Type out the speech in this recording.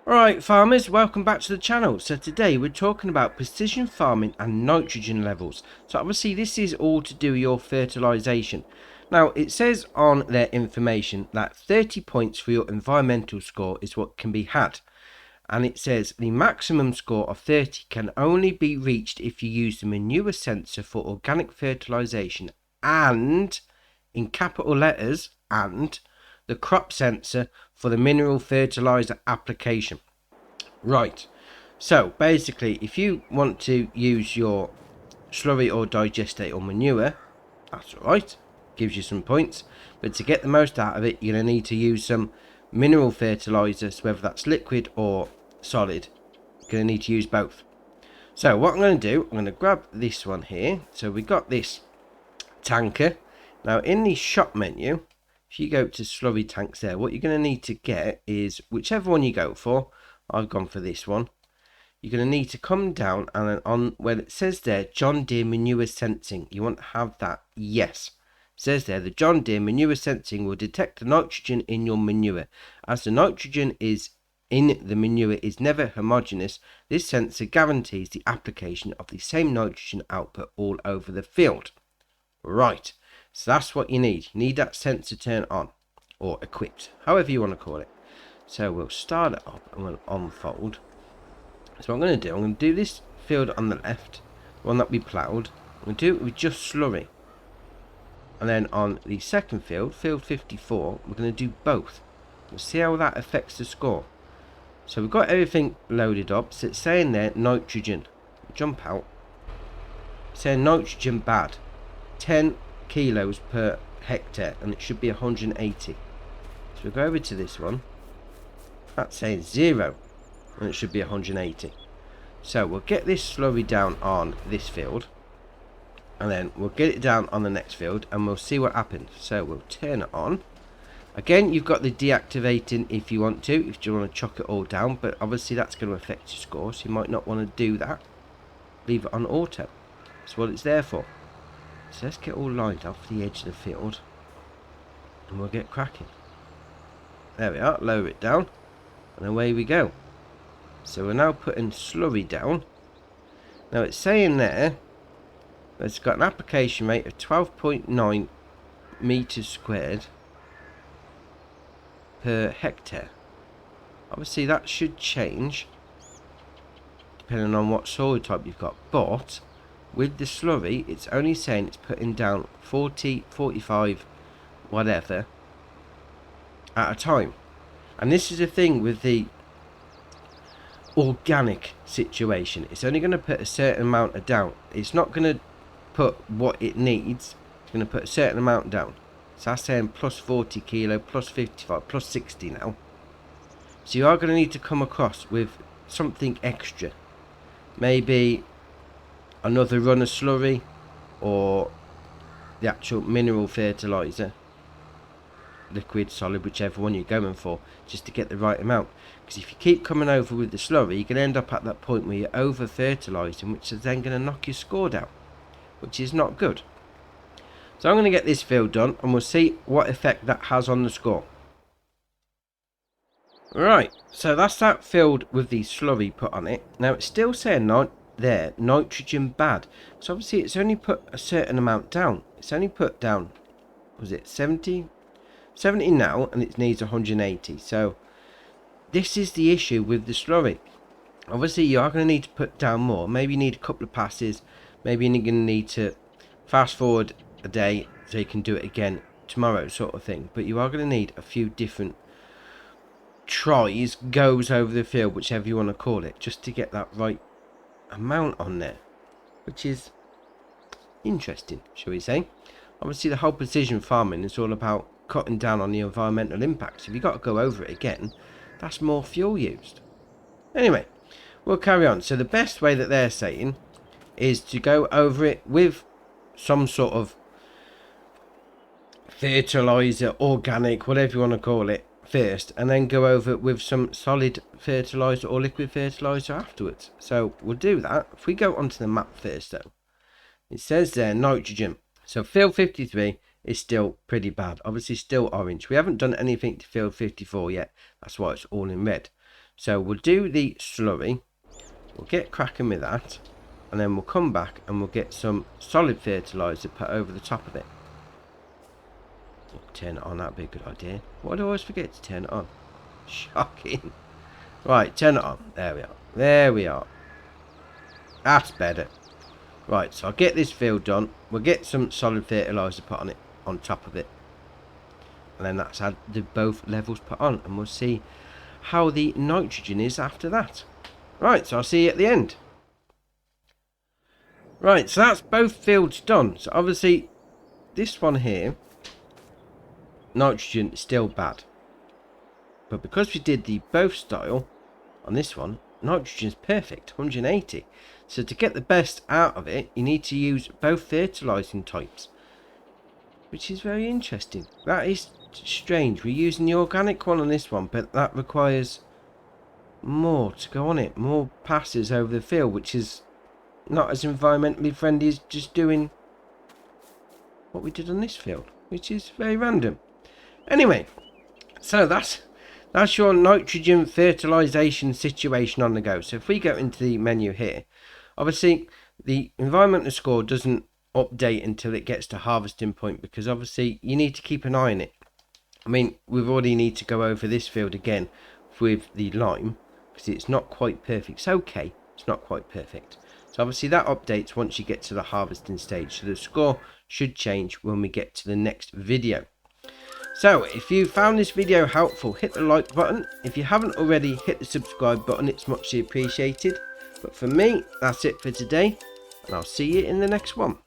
Alright farmers, welcome back to the channel. So today we're talking about precision farming and nitrogen levels. So obviously this is all to do with your fertilization. Now it says on their information that 30 points for your environmental score is what can be had. And it says the maximum score of 30 can only be reached if you use the manure sensor for organic fertilization and, in capital letters, and the crop sensor for the mineral fertilizer application. Right, so basically if you want to use your slurry or digestate or manure, that's alright, gives you some points, but to get the most out of it you're going to need to use some mineral fertilizers, whether that's liquid or solid. You're going to need to use both. So what I'm going to do, I'm going to grab this one here. So we got this tanker. Now in the shop menu, if you go to slurry tanks there, what you're going to need to get is whichever one you go for. I've gone for this one. You're going to need to come down and then on where it says there John Deere manure sensing, you want to have that yes. It says there the John Deere manure sensing will detect the nitrogen in your manure. As the nitrogen is in the manure is never homogeneous, this sensor guarantees the application of the same nitrogen output all over the field. Right, so that's what you need. You need that sensor turned on or equipped, however you want to call it. So we'll start it up. I'm going to unfold. So what I'm going to do, I'm going to do this field on the left, the one that we ploughed. I'm going to do it with just slurry. And then on the second field, field 54, we're going to do both. We'll see how that affects the score. So we've got everything loaded up. So it's saying there nitrogen. Jump out. It's saying nitrogen bad. 10 kilos per hectare, and it should be 180. So we'll go over to this one. That's saying 0, and it should be 180. So we'll get this slurry down on this field, and then we'll get it down on the next field, and we'll see what happens. So we'll turn it on. Again, you've got the deactivating if you want to, if you want to chuck it all down, but obviously that's going to affect your score, so you might not want to do that. Leave it on auto. That's what it's there for. So let's get all lined up for the edge of the field, and we'll get cracking. There we are, lower it down. And away we go. So we're now putting slurry down. Now it's saying there that it's got an application rate of 12.9 meters squared per hectare. Obviously that should change depending on what soil type you've got, but with the slurry it's only saying it's putting down 40, 45, whatever at a time. And this is the thing with the organic situation. It's only going to put a certain amount of down. It's not going to put what it needs. It's going to put a certain amount down. So that's saying plus 40 kilo, plus 55, plus 60 now. So you are going to need to come across with something extra. Maybe another run of slurry or the actual mineral fertilizer. Liquid, solid, whichever one you're going for, just to get the right amount. Because if you keep coming over with the slurry, you're going to end up at that point where you're over fertilizing, which is then going to knock your score down, which is not good. So I'm going to get this field done and we'll see what effect that has on the score. Right, so that's that field with the slurry put on it. Now it's still saying there nitrogen bad, so obviously it's only put a certain amount down. It's only put down, was it 70 now, and it needs 180. So this is the issue with the slurry. Obviously you are going to need to put down more. Maybe you need a couple of passes. Maybe you're going to need to fast forward a day so you can do it again tomorrow, sort of thing. But you are going to need a few different tries, goes over the field, whichever you want to call it, just to get that right amount on there, which is interesting, shall we say. Obviously the whole precision farming is all about cutting down on the environmental impacts. If you've got to go over it again, that's more fuel used. Anyway, we'll carry on. So the best way that they're saying is to go over it with some sort of fertilizer, organic, whatever you want to call it, first, and then go over it with some solid fertilizer or liquid fertilizer afterwards. So we'll do that. If we go onto the map first though, it says there nitrogen. So field 53 is still pretty bad. Obviously still orange. We haven't done anything to field 54 yet. That's why it's all in red. So we'll do the slurry, we'll get cracking with that, and then we'll come back and we'll get some solid fertilizer put over the top of it. Turn it on, that'd be a good idea. Why do I always forget to turn it on? Shocking. Right, turn it on. There we are. There we are. That's better. Right, so I'll get this field done. We'll get some solid fertilizer put on it, on top of it. And then that's had the both levels put on. And we'll see how the nitrogen is after that. Right, so I'll see you at the end. Right, so that's both fields done. So obviously, this one here, nitrogen is still bad. But because we did the both style on this one, nitrogen is perfect, 180. So to get the best out of it, you need to use both fertilizing types, which is very interesting. That is strange. We're using the organic one on this one, but that requires more to go on it, more passes over the field, which is not as environmentally friendly as just doing what we did on this field, which is very random. Anyway, so that's your nitrogen fertilization situation on the go. So if we go into the menu here, obviously the environmental score doesn't update until it gets to harvesting point, because obviously you need to keep an eye on it. I mean, we've already need to go over this field again with the lime, because it's not quite perfect. It's okay, it's not quite perfect. So obviously that updates once you get to the harvesting stage. So the score should change when we get to the next video. So if you found this video helpful, hit the like button. If you haven't already, hit the subscribe button. It's muchly appreciated. But for me, that's it for today, and I'll see you in the next one.